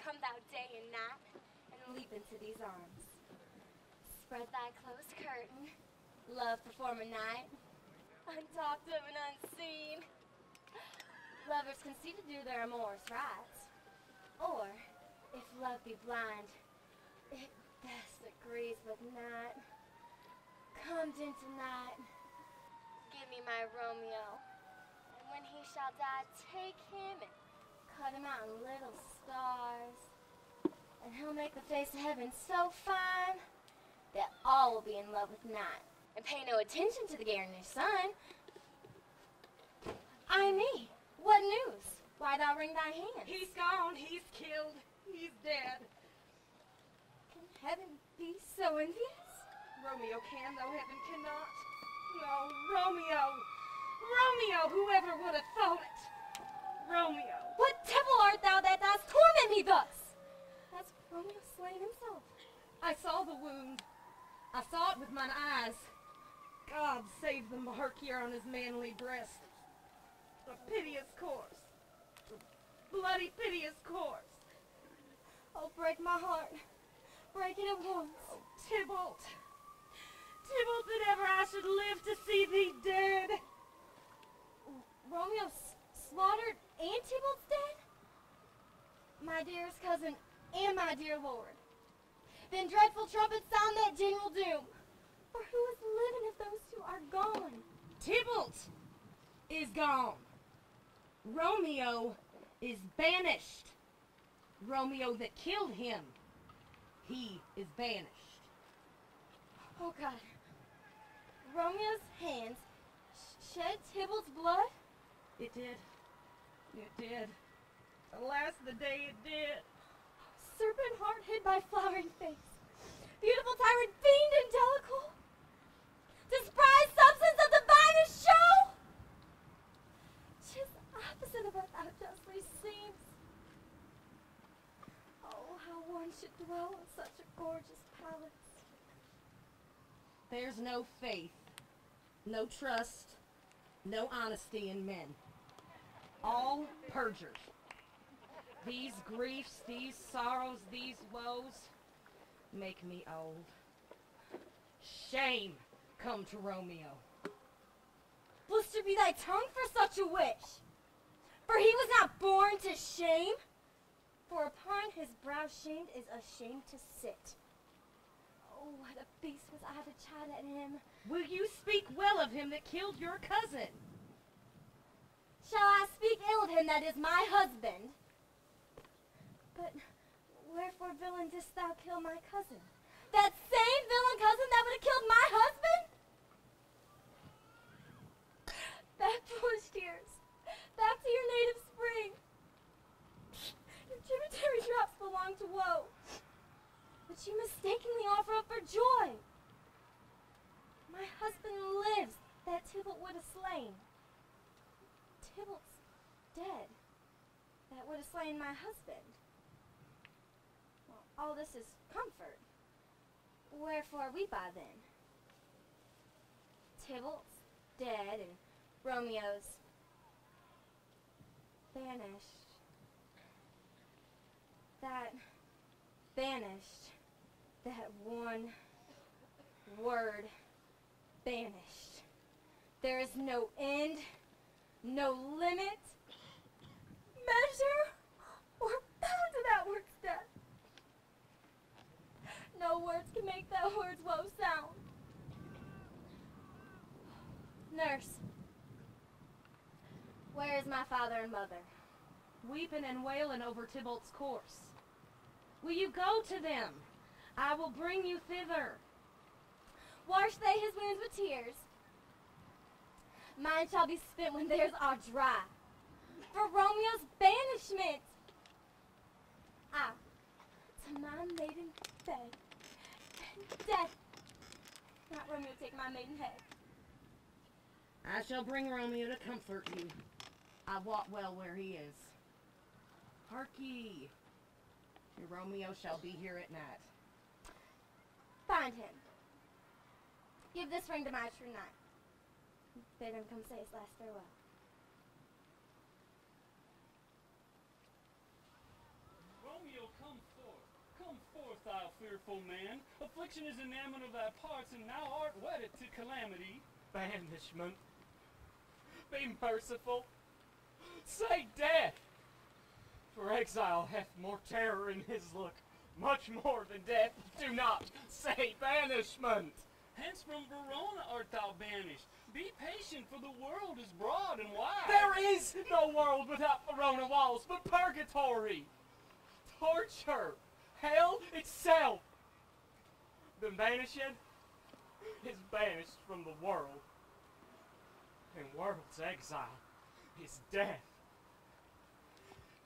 come thou day and night, and leap into these arms. Spread thy closed curtain, love perform a night, untalked of and unseen. Lovers can see to do their amorous rites, or, if love be blind, it best agrees with night. Come in tonight, give me my Romeo, and when he shall die, take him and cut him out in little stars, and he'll make the face of heaven so fine that all will be in love with night, and pay no attention to the gardener's son. Ay me, what news? Why thou wring thy hands? He's gone, he's killed, he's dead. Can heaven be so envious? Romeo can, though heaven cannot. No, Romeo! Romeo, whoever would have thought it? Romeo! What devil art thou that dost torment me thus? Has Romeo slain himself? I saw the wound. I saw it with mine eyes. God save the mark here on his manly breast. A piteous course. A bloody piteous course. Oh, break my heart. Break it at once. Oh, Tybalt. Tybalt, that ever I should live to see thee dead. Romeo slaughtered and Tybalt's dead? My dearest cousin and my dear lord. Then dreadful trumpets sound that general doom. For who is living if those two are gone? Tybalt is gone. Romeo is banished. Romeo that killed him, he is banished. Oh God. Romeo's hands shed Tybalt's blood? It did. It did. Alas, the day it did. Serpent heart hid by flowering face. Beautiful tyrant fiend and delical. Despised substance of the finest show. 'Tis opposite of what thou justly seems. Oh, how one should dwell in such a gorgeous palace. There's no faith, no trust, no honesty in men. All perjured. These griefs, these sorrows, these woes make me old. Shame come to Romeo. Blister be thy tongue for such a wish. For he was not born to shame. For upon his brow shamed is ashamed to sit. Oh, what a beast was I to chide at him. Will you speak well of him that killed your cousin? Shall I speak ill of him that is my husband? But wherefore, villain, didst thou kill my cousin? That same villain cousin that would have killed my husband? Back, foolish tears. Back to your native spring. Your tributary drops belong to woe, which you mistakenly offer up for joy. My husband lives that Tybalt would have slain. Tybalt's dead that would have slain my husband. Well, all this is comfort. Wherefore weep I then? Tybalt's dead and Romeo's banished. That banished. That one word, banished. There is no end, no limit, measure, or bound to that word's death. No words can make that word's woe sound. Nurse, where is my father and mother? Weeping and wailing over Tybalt's corse. Will you go to them? I will bring you thither. Wash they his wounds with tears. Mine shall be spent when theirs are dry. For Romeo's banishment. Ah, to my maiden bed. And death. Not Romeo take my maiden head. I shall bring Romeo to comfort you. I wot well where he is. Hark ye. Your Romeo shall be here at night. Find him. Give this ring to my true knight. Bid him come say his last farewell. Romeo thou fearful man. Affliction is enamored of thy parts, and thou art wedded to calamity. Banishment. Be merciful. Say death. For exile hath more terror in his look, much more than death. Do not say banishment. Hence from Verona art thou banished. Be patient, for the world is broad and wide. There is no world without Verona walls, but purgatory. Torture. Hell itself. The banished is banished from the world. And world's exile is death.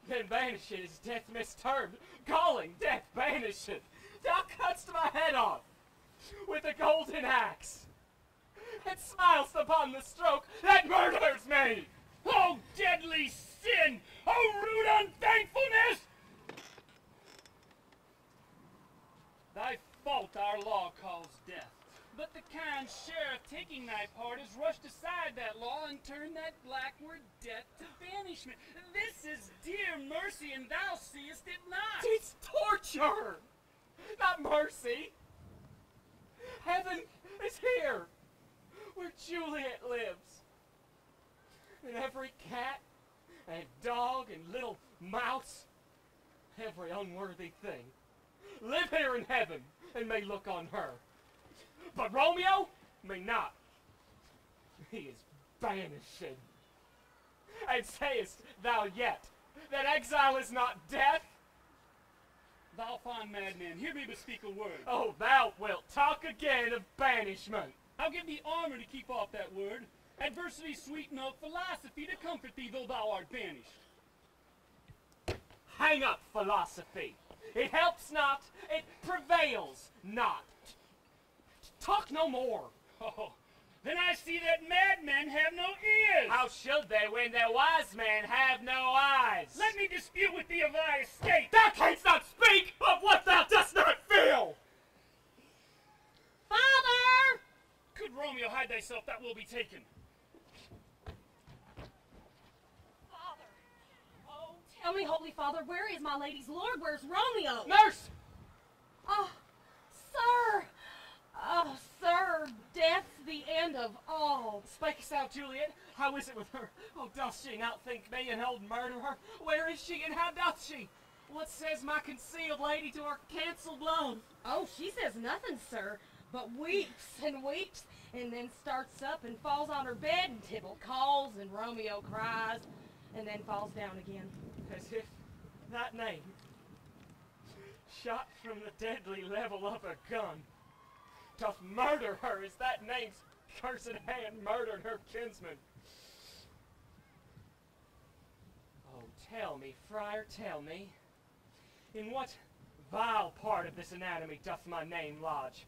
Then banished is death mistermed, calling death banished. Thou cutt'st my head off with a golden axe, and smilest upon the stroke that murders me. Oh, deadly sin! Oh, rude unthankfulness! Thy fault our law calls death. But the kind sheriff taking thy part has rushed aside that law and turned that blackward death to banishment. This is dear mercy, and thou seest it not. It's torture, not mercy. Heaven is here, where Juliet lives. And every cat and dog and little mouse, every unworthy thing, live here in heaven and may look on her. But Romeo may not. He is banished. And sayest thou yet that exile is not death? Thou fond madman, hear me bespeak a word. Oh, thou wilt talk again of banishment. I'll give thee armor to keep off that word. Adversity sweet enough philosophy to comfort thee, though thou art banished. Hang up philosophy. It helps not, it prevails not. Talk no more. Oh, then I see that madmen have no ears. How should they when their wise men have no eyes? Let me dispute with thee of thy estate. Thou canst not speak of what thou dost not feel. Father! Could Romeo hide thyself, that will be taken. Father! Oh, tell me, Holy Father, where is my lady's lord? Where's Romeo? Nurse! Oh, sir! Oh, sir, death's the end of all. Spakest thou, Juliet? How is it with her? Oh, doth she not think me an old murderer? Where is she, and how doth she? What says my concealed lady to her cancelled loan? Oh, she says nothing, sir, but weeps and weeps, and then starts up and falls on her bed, and Tybalt calls, and Romeo cries, and then falls down again. As if that name, shot from the deadly level of a gun, doth murder her as that name's cursed hand murdered her kinsman. Oh, tell me, friar, tell me, in what vile part of this anatomy doth my name lodge?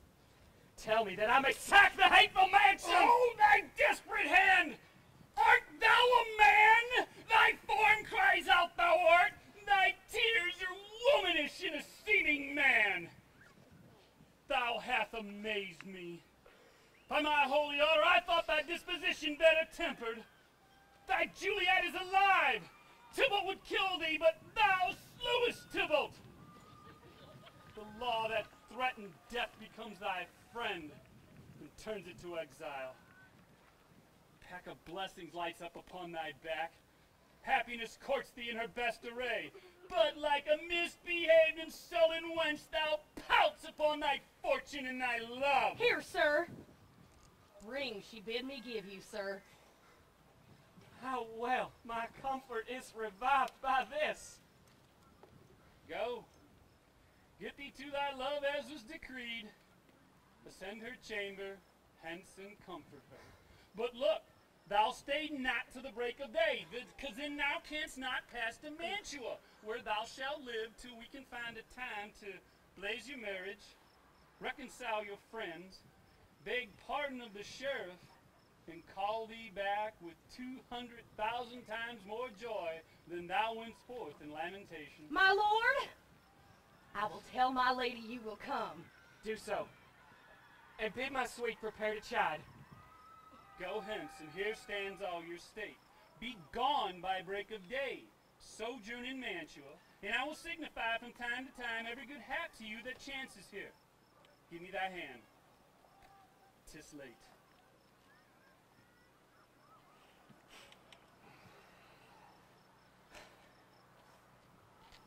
Tell me that I may sack the hateful mansion! Oh, thy desperate hand! Art thou a man? Thy form cries out thou art! Thy tears are womanish in a seeming man! Thou hath amazed me. By my holy order, I thought thy disposition better tempered. Thy Juliet is alive! Tybalt would kill thee, but thou slewest Tybalt! The law that threatened death becomes thy friend and turns it to exile. A pack of blessings lights up upon thy back. Happiness courts thee in her best array. But like a misbehaved and sullen wench, thou pouts upon thy fortune and thy love. Here, sir. Ring she bid me give you, sir. How well my comfort is revived by this. Go. Get thee to thy love as was decreed. Ascend her chamber, hence and comfort her. But look, thou stay not to the break of day, because then thou canst not pass to Mantua, where thou shalt live till we can find a time to blaze your marriage, reconcile your friends, beg pardon of the sheriff, and call thee back with 200,000 times more joy than thou wentst forth in lamentation. My lord, I will tell my lady you will come. Do so, and bid my suite prepare to chide. Go hence, and here stands all your state. Be gone by break of day. sojourn in Mantua, and I will signify from time to time every good hap to you that chances here. Give me thy hand. 'Tis late.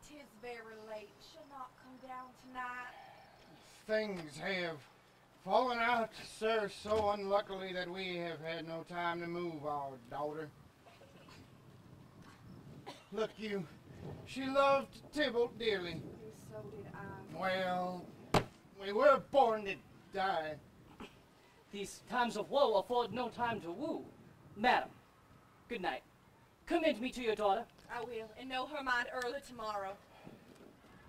'Tis very late. Shall not come down tonight. Things have fallen out, sir, so unluckily that we have had no time to move our daughter. Look you, she loved Tybalt dearly. And so did I. Well, we were born to die. These times of woe afford no time to woo. Madam, good night. Commend me to your daughter. I will, and know her mind early tomorrow.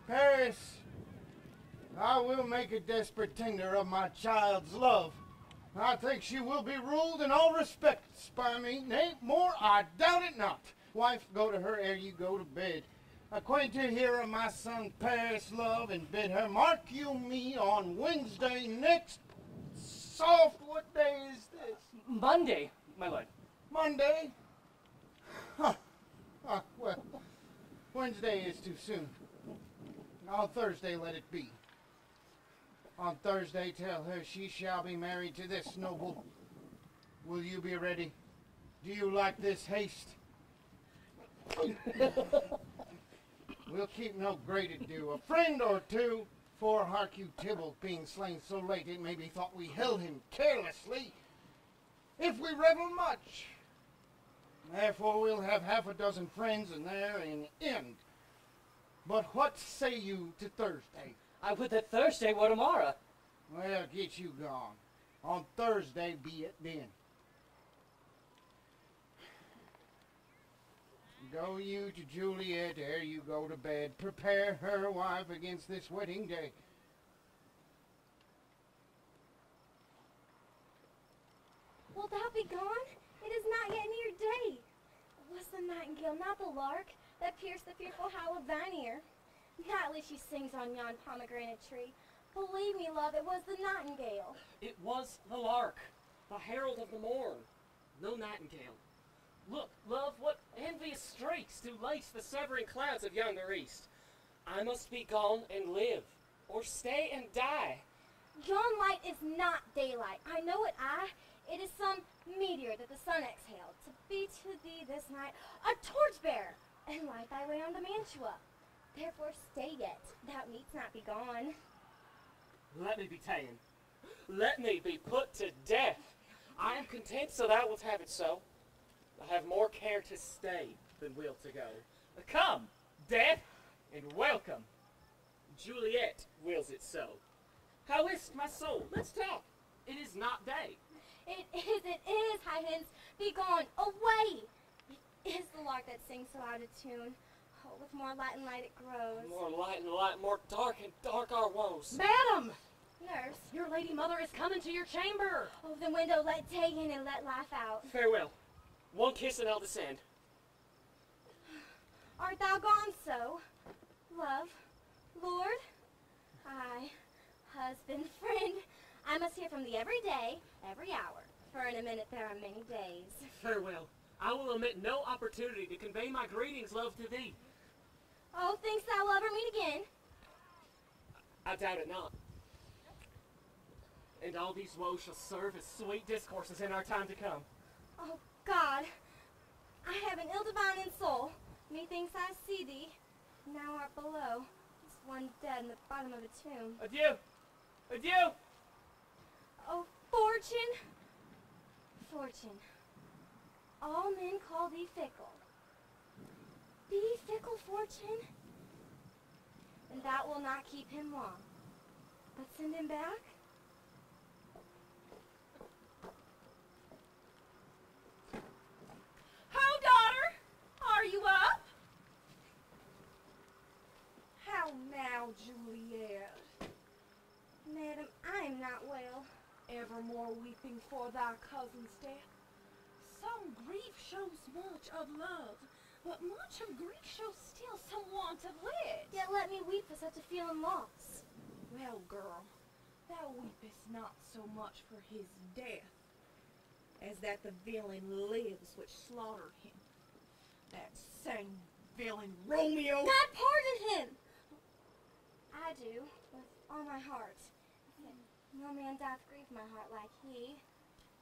Paris, I will make a desperate tender of my child's love. I think she will be ruled in all respects by me. Nay, more, I doubt it not. Wife, go to her ere you go to bed. Acquaint her here of my son Paris' love, and bid her mark you me on Wednesday next. Soft, what day is this? Monday, my lord. Monday? Huh. Well, Wednesday is too soon. On Thursday let it be. On Thursday tell her she shall be married to this noble. Will you be ready? Do you like this haste? We'll keep no great ado. A friend or two, for hark you, Tybalt being slain so late, it may be thought we held him carelessly, if we revel much. Therefore we'll have half a dozen friends, and there an end. But what say you to Thursday? I would that Thursday were tomorrow. Well, get you gone. On Thursday be it then. Go you to Juliet ere you go to bed. Prepare her, wife, against this wedding day. Wilt thou be gone? It is not yet near day. Was the nightingale, not the lark, that pierced the fearful howl of thine ear? Nightly she sings on yon pomegranate tree. Believe me, love, it was the nightingale. It was the lark, the herald of the morn, no nightingale. Look, love, what envious streaks do lace the severing clouds of yonder east. I must be gone and live, or stay and die. Yon light is not daylight. I know it, It is some meteor that the sun exhaled, to be to thee this night a torchbearer, and light thy way on to Mantua. Therefore stay yet, thou needst not be gone. Let me be ta'en. Let me be put to death. I am content so thou wilt have it so. I have more care to stay than will to go. Come, death, and welcome. Juliet wills it so. How is't, my soul? Let's talk. It is not day. It is, high hinds, be gone, away! It is the lark that sings so out of tune. Oh, with more light and light it grows. More light and light, more dark and dark our woes. Madam! Nurse, Your lady mother is coming to your chamber. oh, the window let day in and let life out. Farewell. One kiss and I'll descend. Art thou gone so? Love, Lord? Aye, husband, friend, I must hear from thee every day, every hour, for in a minute there are many days. Farewell. I will omit no opportunity to convey my greetings, love, to thee. Oh, thinkst thou we'll ever meet again? I doubt it not. And all these woes shall serve as sweet discourses in our time to come. Oh, God, I have an ill-divine in soul. Methinks I see thee. Now art below. This one dead in the bottom of a tomb. Adieu! Adieu! Oh, Fortune! Fortune, all men call thee fickle. Be fickle, Fortune, and that will not keep him long. But send him back? Ho, daughter! Are you up? How now, Juliet? Madam, I am not well. Evermore weeping for thy cousin's death. Some grief shows much of love, but much of grief shows still some want of wit. Yet let me weep for such a feeling loss. Well, girl, thou weepest not so much for his death, as that the villain lives which slaughtered him. That same villain mine, Romeo. God pardon him! I do, with all my heart. No man doth grieve my heart like he.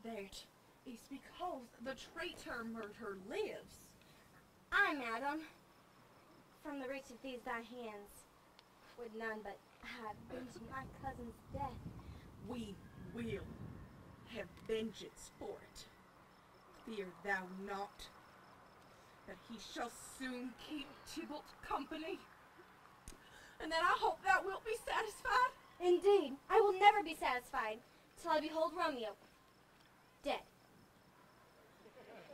That is because the traitor murderer lives. I, madam, from the reach of these thy hands, would none but have avenged my cousin's death. We will have vengeance for it. Fear thou not, that he shall soon keep Tybalt company, and that I hope thou wilt be satisfied. Indeed, I will never be satisfied till I behold Romeo dead.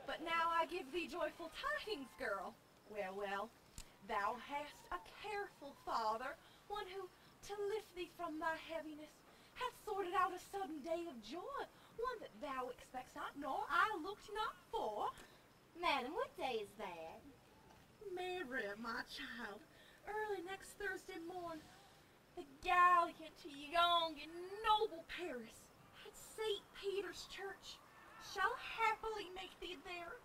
But now I give thee joyful tidings, girl. Well, well, thou hast a careful father, one who, to lift thee from thy heaviness, hath sorted out a sudden day of joy, one that thou expects not, nor I looked not for. Madam, what day is that? Mary, my child, early next Thursday morn, the gallant, young, and noble Paris at St. Peter's Church shall happily make thee there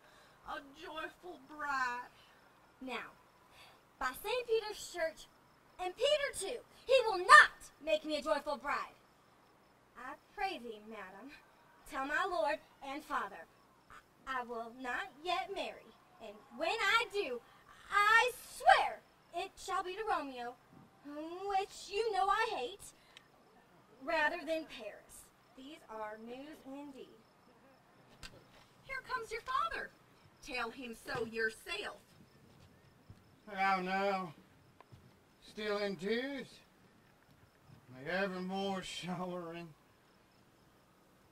a joyful bride. Now, by St. Peter's Church, and Peter too, he will not make me a joyful bride. I pray thee, madam, tell my lord and father, I will not yet marry, and when I do, I swear it shall be to Romeo, which you know I hate, rather than Paris. These are news indeed. Here comes your father. Tell him so yourself. How now? Still in tears? May evermore showering.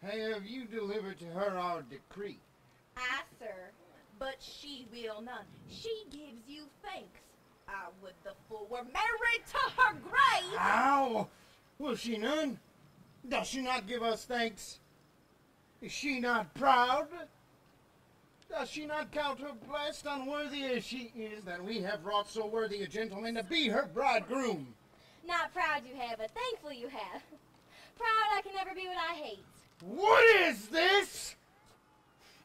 Have you delivered to her our decree? Aye, sir, but she will none. She gives you thanks. I would the fool were married to her grave. How? Will she none? Does she not give us thanks? Is she not proud? Does she not count her blessed, unworthy as she is, that we have wrought so worthy a gentleman to be her bridegroom? Not proud you have, but thankful you have. Proud I can never be what I hate. What is this?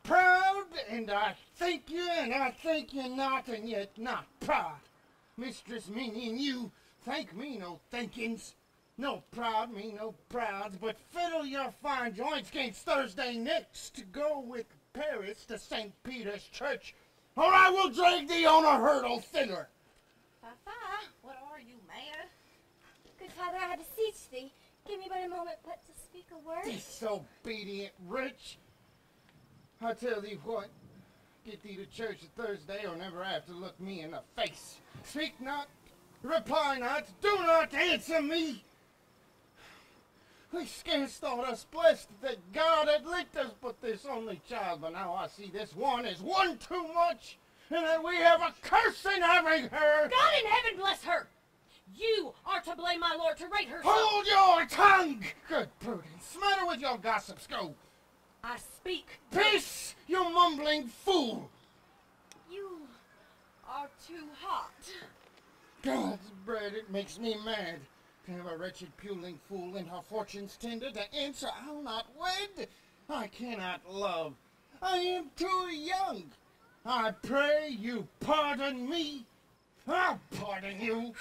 Proud, and I thank you, and I thank you not, and yet not proud. Mistress Minion, you thank me no thankings. No proud me no prouds, but fiddle your fine joints gainst Thursday next to go with Paris to St. Peter's Church, or I will drag thee on a hurdle thither. Papa, what are you, mad? Good father, I beseech thee, give me but a moment but to speak a word. Disobedient wretch. I tell thee what, get thee to church Thursday, or never have to look me in the face. Speak not, reply not, do not answer me. We scarce thought us blessed that God had licked us but this only child, but now I see this one is one too much, and that we have a curse in having her. God in heaven bless her! You are to blame, my lord, to rate her so. Hold your tongue! Good prudence, smatter with your gossips, go. I speak. Peace, you mumbling fool! You are too hot. God's bread, it makes me mad. To have a wretched puling fool in her fortune's tender to answer, I'll not wed. I cannot love. I am too young. I pray you pardon me. I'll pardon you.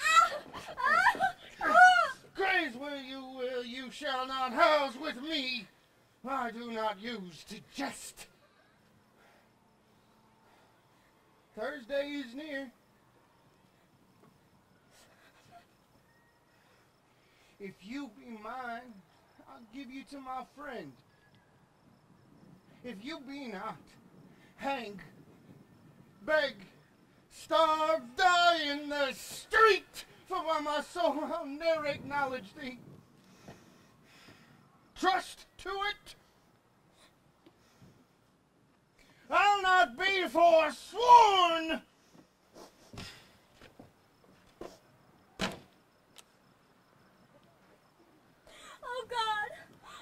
Graze where you will, you shall not house with me. I do not use to jest. Thursday is near. If you be mine, I'll give you to my friend. If you be not, hang, beg, starve, die in the street, for by my soul I'll ne'er acknowledge thee. Trust to it. I'll not be forsworn. Oh God!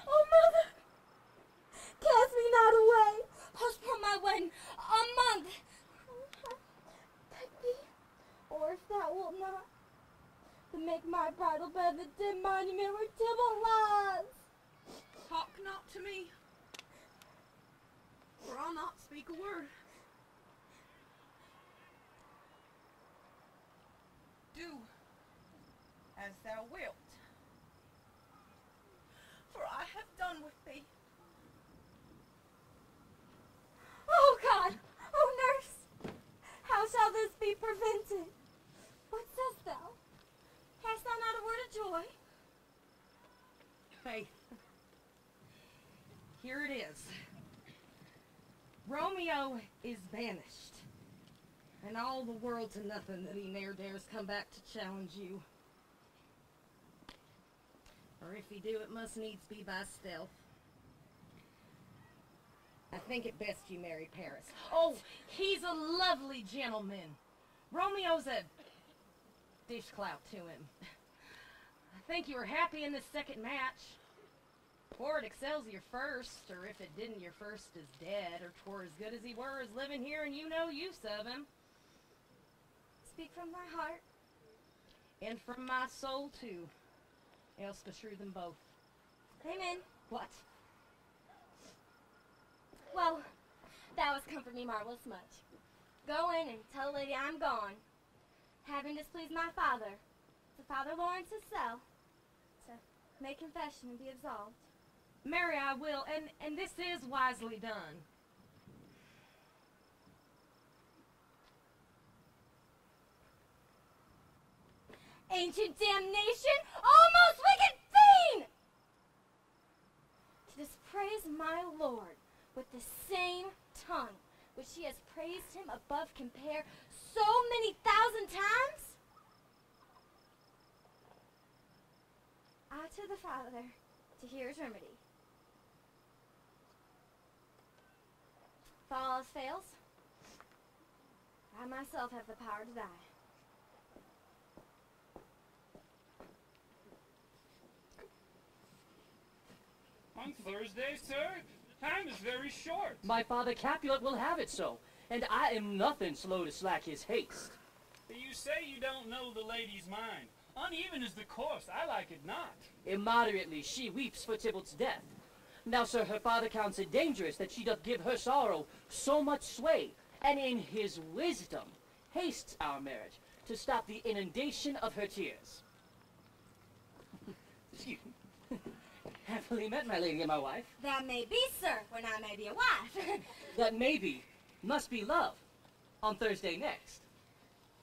Oh Mother! Cast me not away! Postpone my wedding a month! Take me, or if thou wilt not, to make my bridal bed the dim monument where Tybalt lies! Talk not to me, or I'll not speak a word. as thou wilt. For I have done with thee. Oh, God! Oh, nurse! How shall this be prevented? What sayest thou? Hast thou not a word of joy? Faith. Here it is. Romeo is banished, and all the world to nothing that he ne'er dares come back to challenge you. Or if he do, it must needs be by stealth. I think it best you marry Paris. Oh, he's a lovely gentleman. Romeo's a dishclout to him. I think you were happy in this second match. Or it excels your first, or if it didn't, your first is dead, or 'twere as good as he were as living here and you no use of him. Speak from thy heart. And from my soul, too. Else beshrew them both. Amen. What? Well, thou hast comforted me marvelous much. Go in and tell the lady I'm gone, having displeased my father, to Father Lawrence's cell, to make confession and be absolved. Marry, I will, and this is wisely done. Ancient damnation, almost wicked fiend! To dispraise my Lord with the same tongue which she has praised him above compare so many thousand times? I to the Father to hear his remedy. If all else fails, I myself have the power to die. On Thursday, sir? Time is very short. My father Capulet will have it so, and I am nothing slow to slack his haste. You say you don't know the lady's mind. Uneven is the course, I like it not. Immoderately she weeps for Tybalt's death. Now, sir, her father counts it dangerous that she doth give her sorrow so much sway, and in his wisdom hastes our marriage to stop the inundation of her tears. Excuse me. Happily met, my lady and my wife. That may be, sir, when I may be a wife. That maybe must be love on Thursday next.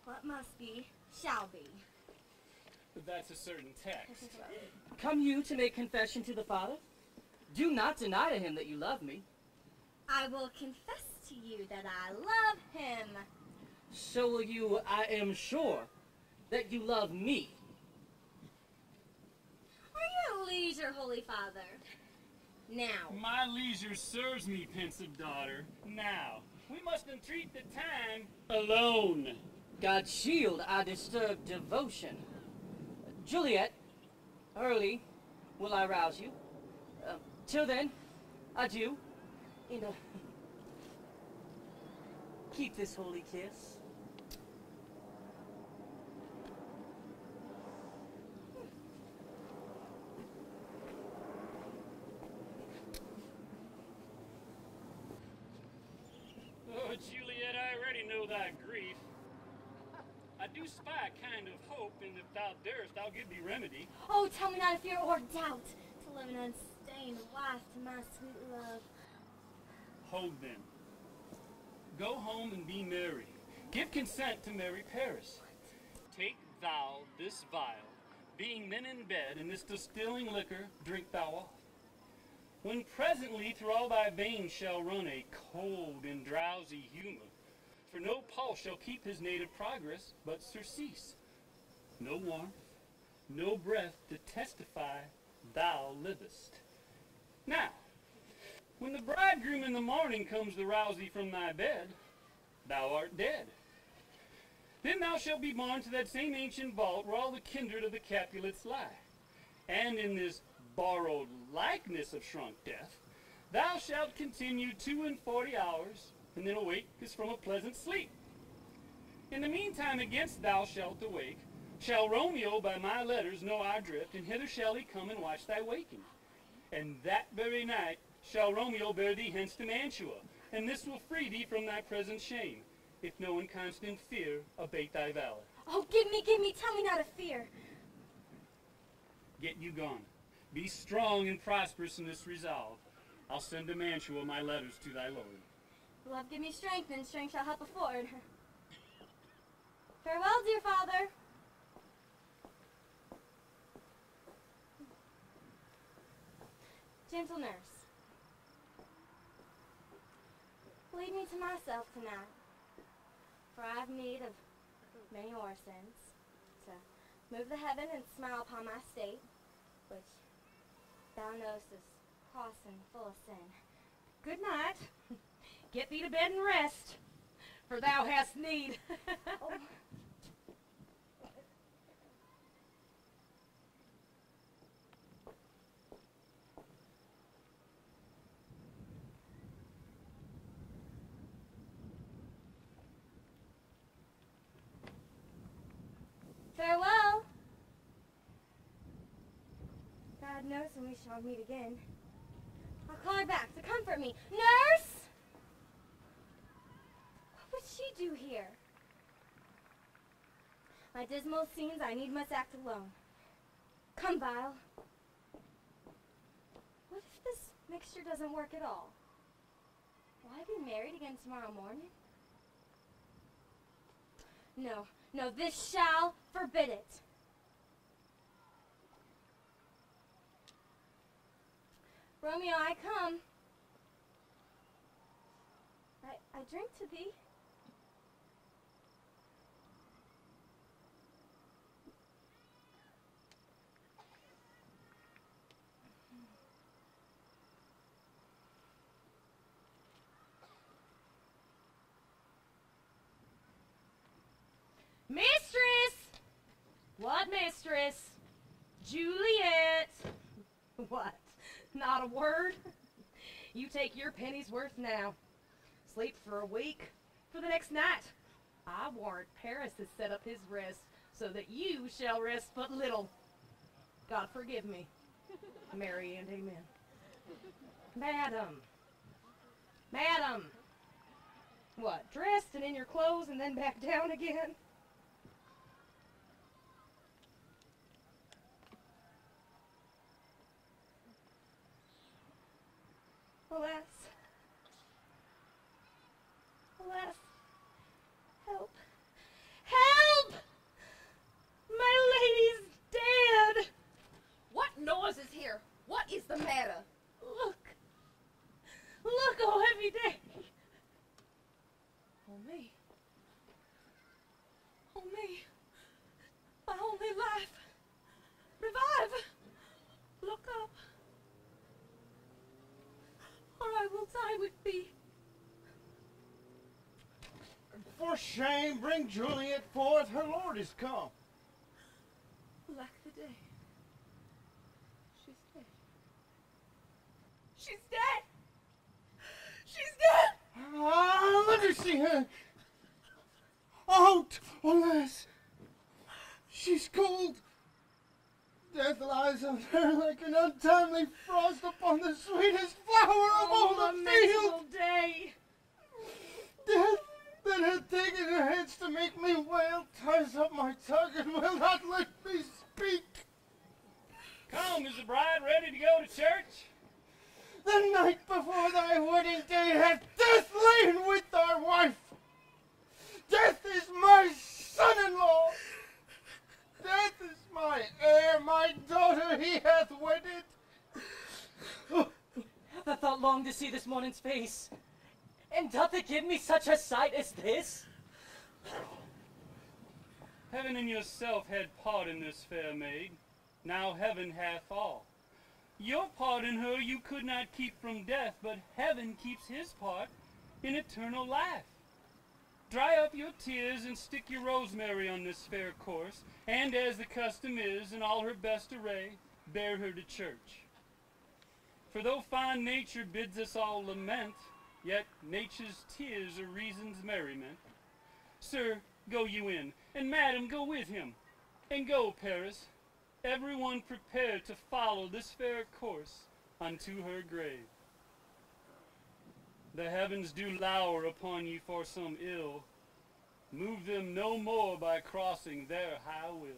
What must be, shall be. But that's a certain text. Come you to make confession to the Father? Do not deny to him that you love me. I will confess to you that I love him. So will you, I am sure, that you love me. Are you at leisure, Holy Father? Now. My leisure serves me, pensive daughter. Now, we must entreat the time alone. God shield our disturbed devotion. Juliet, early will I rouse you. Till then, adieu. Keep this holy kiss. Oh, Juliet, I already know thy grief. I do spy a kind of hope, and if thou darest, I'll give thee remedy. Oh, tell me not of fear or doubt, to live an unstained wife to my sweet love. Hold then. Go home and be merry. Give consent to marry Paris. Take thou this vial, being then in bed, and this distilling liquor drink thou off. When presently through all thy veins shall run a cold and drowsy humor, for no pulse shall keep his native progress, but surcease. No warmth, no breath to testify thou livest. Now, when the bridegroom in the morning comes to rouse thee from thy bed, thou art dead. Then thou shalt be borne to that same ancient vault where all the kindred of the Capulets lie. And in this borrowed likeness of shrunk death, thou shalt continue 42 hours, and then awake as from a pleasant sleep. In the meantime, against thou shalt awake, shall Romeo by my letters know our drift, and hither shall he come and watch thy waking. And that very night shall Romeo bear thee hence to Mantua, and this will free thee from thy present shame, if no inconstant fear abate thy valor. Oh, give me, tell me not of fear. get you gone. Be strong and prosperous in this resolve. I'll send a Mantua my letters to thy lord. Love give me strength, and strength shall help afford. Farewell, dear father. Gentle nurse, leave me to myself tonight, for I have need of many orisons to move the heaven and smile upon my state, which thou knowest is cross and full of sin. Good night. Get thee to bed and rest, for thou hast need. Oh. Farewell. God knows when we shall meet again. I'll call her back to comfort me. Nurse! What would she do here? My dismal scenes I need must act alone. Come, Vile. What if this mixture doesn't work at all? Will I be married again tomorrow morning? No, no, this shall forbid it. Romeo, I come. I drink to thee. Mistress! What mistress? Juliet! What? Not a word? You take your penny's worth now. Sleep for a week, for the next night. I warrant Paris has set up his rest, so that you shall rest but little. God forgive me. Mary and amen. Madam. Madam. What, dressed and in your clothes and then back down again? Alas. Alas. Help. Help! My lady's dead! What noise is here? What is the matter? Look. Look, oh heavy day. Oh me. Oh me. My only life. Revive. Look up. Or I will die with thee. For shame, bring Juliet forth, her lord is come. Lack the day. She's dead. She's dead! She's dead! Ah, let her see her. Out, alas. She's cold. Death lies on her like an untimely frost upon the sweetest flower of all the field. lamentable day. Death that hath taken her hence to make me wail ties up my tongue and will not let me speak. Come, is the bride ready to go to church? The night before thy wedding day hath death lain with thy wife. Death is my son-in-law. Death is my heir, my daughter he hath wedded. Have I thought long to see this morning's face? And doth it give me such a sight as this? Heaven and yourself had part in this fair maid. Now heaven hath all. Your part in her you could not keep from death, but heaven keeps his part in eternal life. Dry up your tears and stick your rosemary on this fair corse, and as the custom is, in all her best array, bear her to church. For though fond nature bids us all lament, yet nature's tears are reason's merriment. Sir, go you in, and madam, go with him. And go, Paris, everyone prepared to follow this fair course unto her grave. The heavens do lower upon you for some ill. Move them no more by crossing their high will.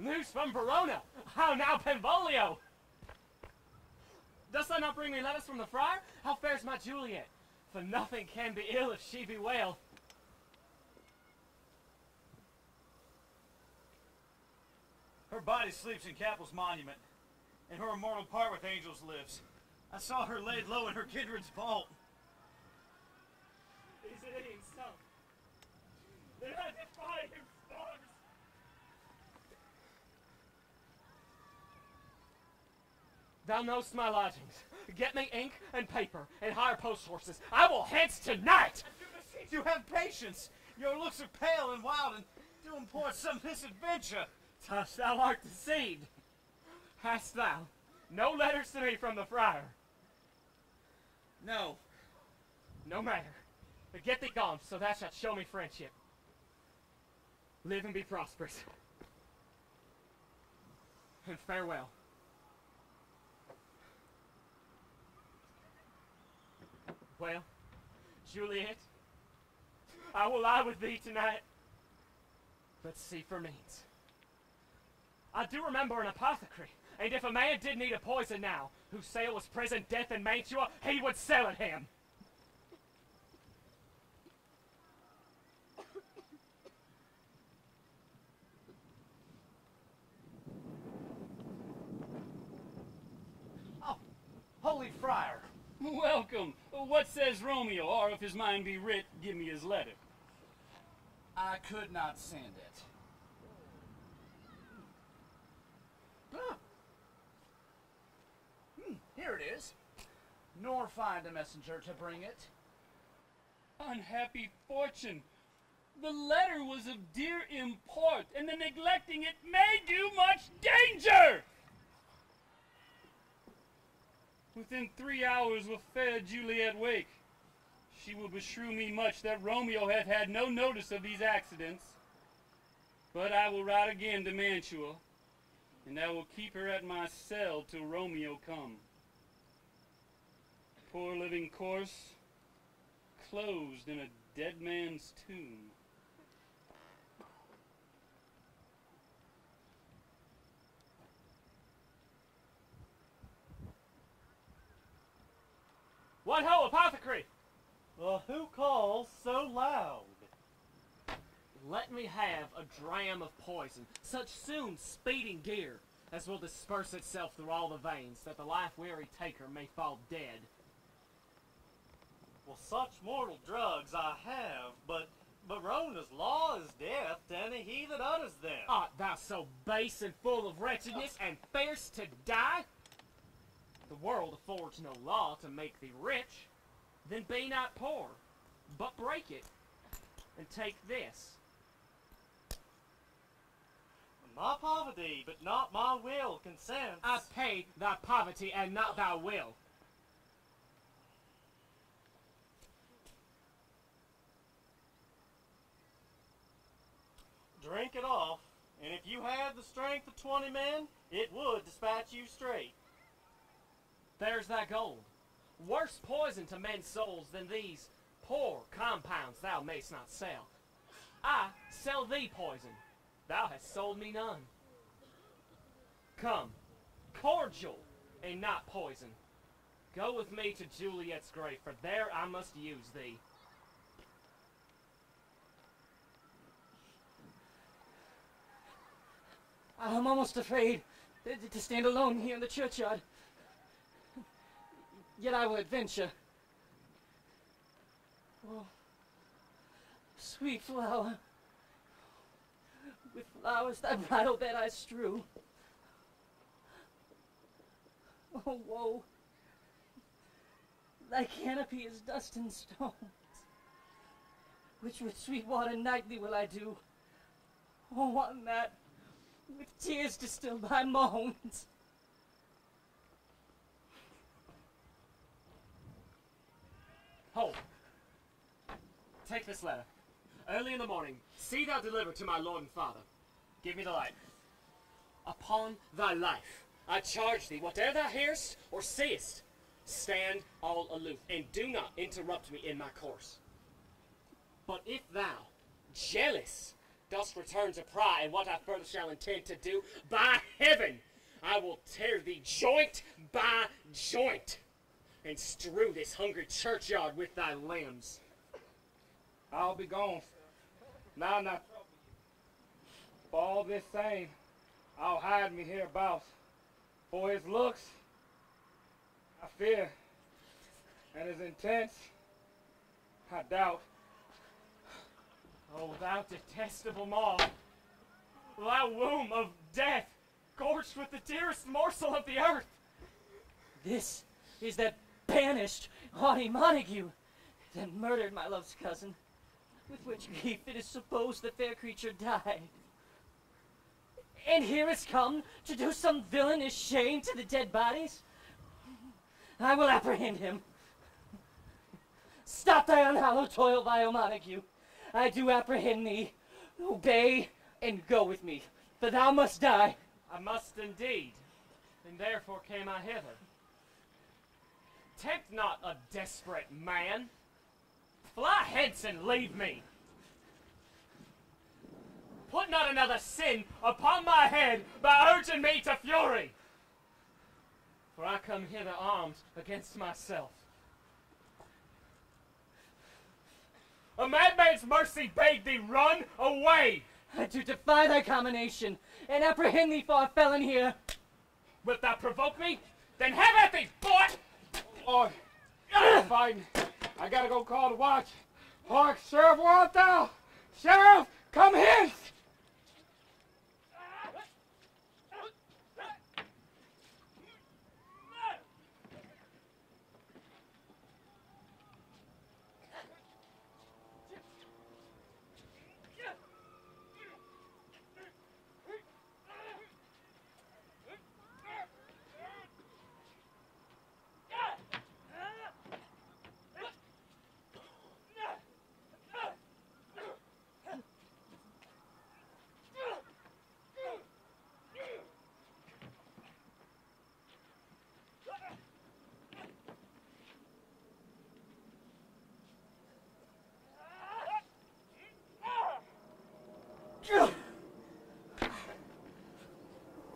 News from Verona! How now, Benvolio! Dost thou not bring me letters from the friar? How fares my Juliet? For nothing can be ill if she be well. Her body sleeps in Capel's monument, and her immortal part with angels lives. I saw her laid low in her kindred's vault. Is it any so? Then I defy your stars! Thou knowst my lodgings. Get me ink and paper and hire post horses. I will hence tonight! You have patience. Your looks are pale and wild, and do import some misadventure. Tush, thou art deceived. Hast thou no letters to me from the friar? No. No matter. But get thee gone, so thou shalt show me friendship. Live and be prosperous. And farewell. Well, Juliet, I will lie with thee tonight. Let's see for means. I do remember an apothecary, and if a man did need a poison now, whose sale was present death and mantua, he would sell it him. Oh, holy friar. Welcome. What says Romeo? Or if his mind be writ, give me his letter. I could not send it. Ah. Here it is. Nor find a messenger to bring it. Unhappy fortune. The letter was of dear import, and the neglecting it may do much danger. Within 3 hours will fair Juliet wake. She will beshrew me much that Romeo hath had no notice of these accidents. But I will ride again to Mantua, and I will keep her at my cell till Romeo come. Poor living corse, closed in a dead man's tomb. What ho, apothecary! Well, who calls so loud? Let me have a dram of poison, such soon speeding gear, as will disperse itself through all the veins, that the life-weary taker may fall dead. Well, such mortal drugs I have, but Verona's law is death to any he that utters them. Art thou so base and full of wretchedness, and fairst to die? The world affords no law to make thee rich. Then be not poor, but break it, and take this. My poverty, but not my will, consents. I pay thy poverty and not thy will. Drink it off, and if you had the strength of 20 men, it would dispatch you straight. There's thy gold. Worse poison to men's souls than these poor compounds thou mayst not sell. I sell thee poison. Thou hast sold me none. Come, cordial and not poison. Go with me to Juliet's grave, for there I must use thee. I'm almost afraid to stand alone here in the churchyard. Yet I would venture. Oh, sweet flower, with flowers thy bridal bed I strew. Oh, woe, thy canopy is dust and stones, which with sweet water nightly will I do. Oh, on that, with tears distill thy moans. Hold. Take this letter. Early in the morning, see thou deliver to my lord and father. Give me the light. Upon thy life, I charge thee, whate'er thou hearest or seest, stand all aloof, and do not interrupt me in my course. But if thou, jealous dost return to pry, and what I further shall intend to do, by heaven, I will tear thee joint by joint, and strew this hungry churchyard with thy limbs. I'll be gone. Now, for all this same, I'll hide me hereabouts. For his looks, I fear, and his intents, I doubt. Oh, thou detestable maw, thou womb of death, gorged with the dearest morsel of the earth! This is that banished, haughty Montague that murdered my love's cousin, with which grief it is supposed the fair creature died. And here is come to do some villainous shame to the dead bodies? I will apprehend him. Stop thy unhallowed toil, vile Montague. I do apprehend thee. Obey and go with me, for thou must die. I must indeed, and therefore came I hither. Tempt not a desperate man. Fly hence and leave me. Put not another sin upon my head by urging me to fury. For I come hither armed against myself. A madman's mercy bade thee run away. I do defy thy combination, and apprehend thee for a felon here. Wilt thou provoke me? Then have at thee, boy! Oh, fighting. I gotta go call the watch. Hark, Sheriff, where art thou? Sheriff, come hence!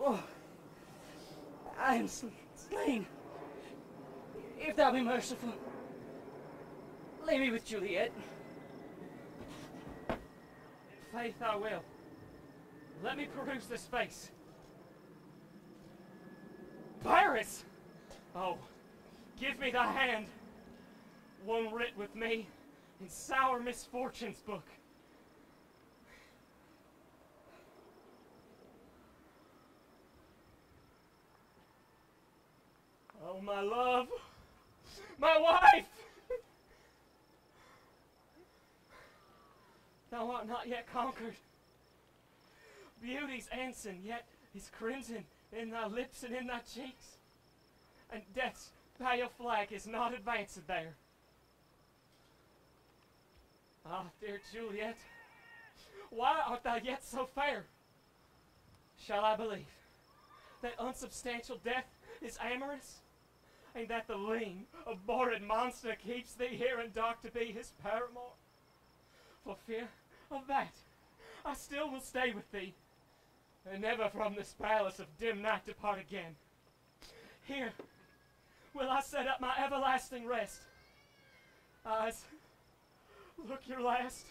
Oh, I am slain. If thou be merciful, lay me with Juliet. Faith I will. Let me peruse this face. Paris! Oh, give me thy hand. One writ with me in sour misfortune's book. Oh, my love, my wife! Thou art not yet conquered. Beauty's ensign yet is crimson in thy lips and in thy cheeks, and death's pale flag is not advanced there. Ah, dear Juliet, why art thou yet so fair? Shall I believe that unsubstantial death is amorous, and that the lean, abhorred monster keeps thee here in dark to be his paramour? For fear of that, I still will stay with thee, and never from this palace of dim night depart again. Here will I set up my everlasting rest. Eyes, look your last.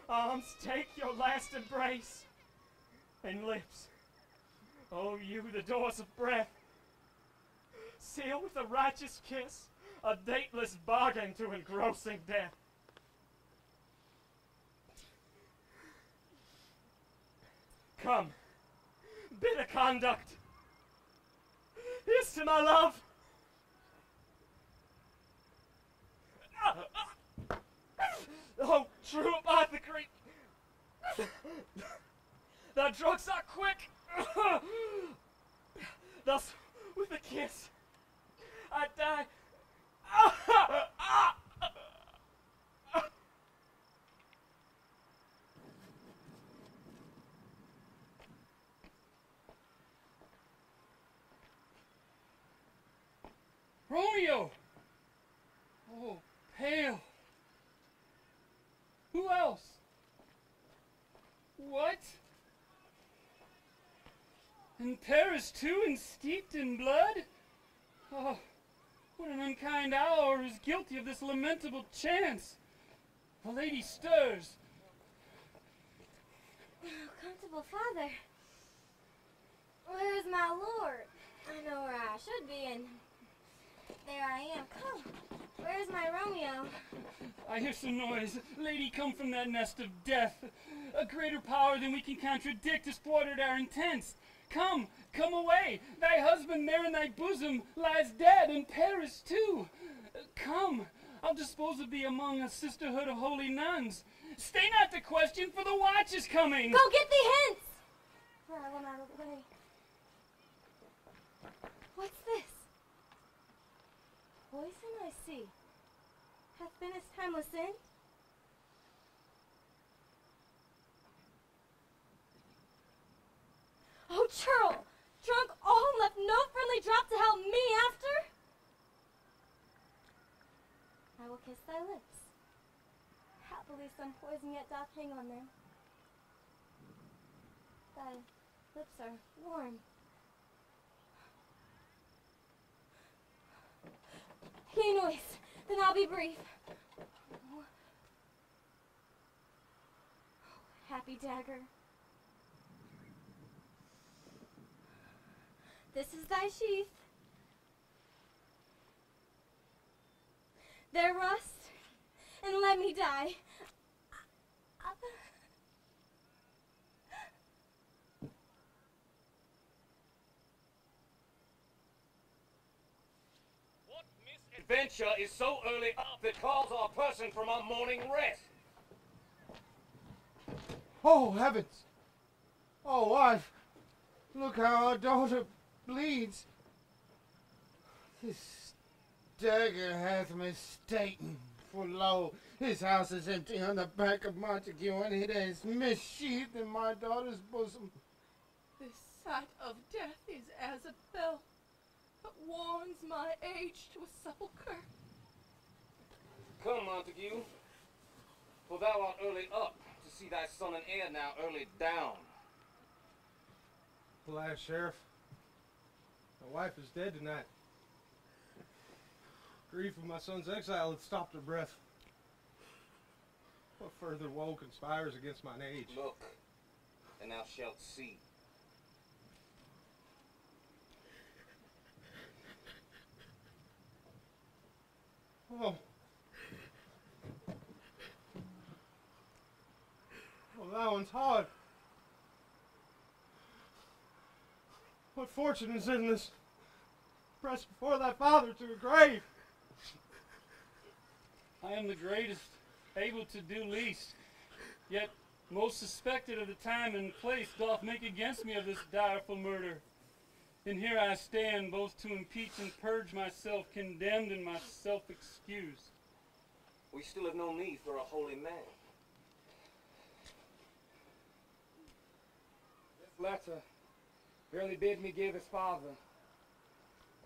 Arms, take your last embrace. And lips, oh, you the doors of breath, seal with a righteous kiss a dateless bargain to engrossing death. Come, bid a conduct. Here's to my love. Oh, true apothecary, thy drugs are quick. Thus, with a kiss, I die. Romeo! Oh, pale. Who else? What? In Paris too, and steeped in blood? Oh, what an unkind hour is guilty of this lamentable chance. The lady stirs. Oh, comfortable father. Where is my lord? I know where I should be, and there I am. Come, where is my Romeo? I hear some noise. Lady, come from that nest of death. A greater power than we can contradict has thwarted our intents. Come, come away. Thy husband there in thy bosom lies dead, in Paris too. Come, I'll dispose of thee among a sisterhood of holy nuns. Stay not to question, for the watch is coming. Go get thee hence! For I will not obey. What's this? Poison I see. Hath been his timeless end? Oh, churl! Drunk all and left no friendly drop to help me after? I will kiss thy lips. Happily some poison yet doth hang on them. Thy lips are warm. He noise, then I'll be brief. Oh, happy dagger. This is thy sheath. There rust, and let me die. What misadventure is so early up that calls our person from our morning rest? Oh, heavens! Oh, wife! Look how our daughter bleeds. This dagger hath mistaken, for lo, his house is empty on the back of Montague, and it is missheathed in my daughter's bosom. This sight of death is as a bell that warns my age to a sepulchre. Come, Montague, for thou art early up to see thy son and heir now early down. Alas, Sheriff, my wife is dead tonight. Grief of my son's exile had stopped her breath. What further woe conspires against mine age? Look, and thou shalt see. Oh. Oh, that one's hard. What fortune is in this? Press before thy father to a grave. I am the greatest, able to do least, yet most suspected of the time and place doth make against me of this direful murder. And here I stand, both to impeach and purge myself, condemned in my self-excuse. We still have no need for a holy man. This letter barely bid me give his father.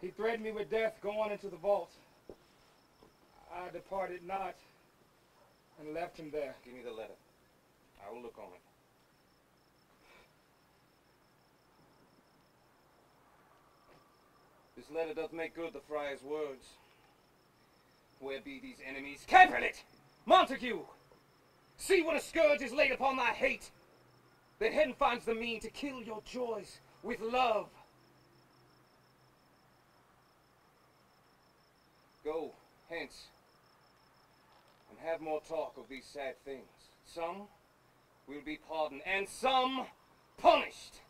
He threatened me with death going into the vault. I departed not and left him there. Give me the letter. I will look on it. This letter doth make good the friar's words. Where be these enemies? Capulet! Montague! See what a scourge is laid upon thy hate, that heaven finds the mean to kill your joys with love. Go hence, and have more talk of these sad things. Some will be pardoned, and some punished.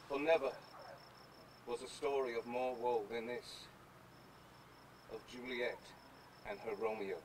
For never was a story of more woe than this, of Juliet and her Romeo.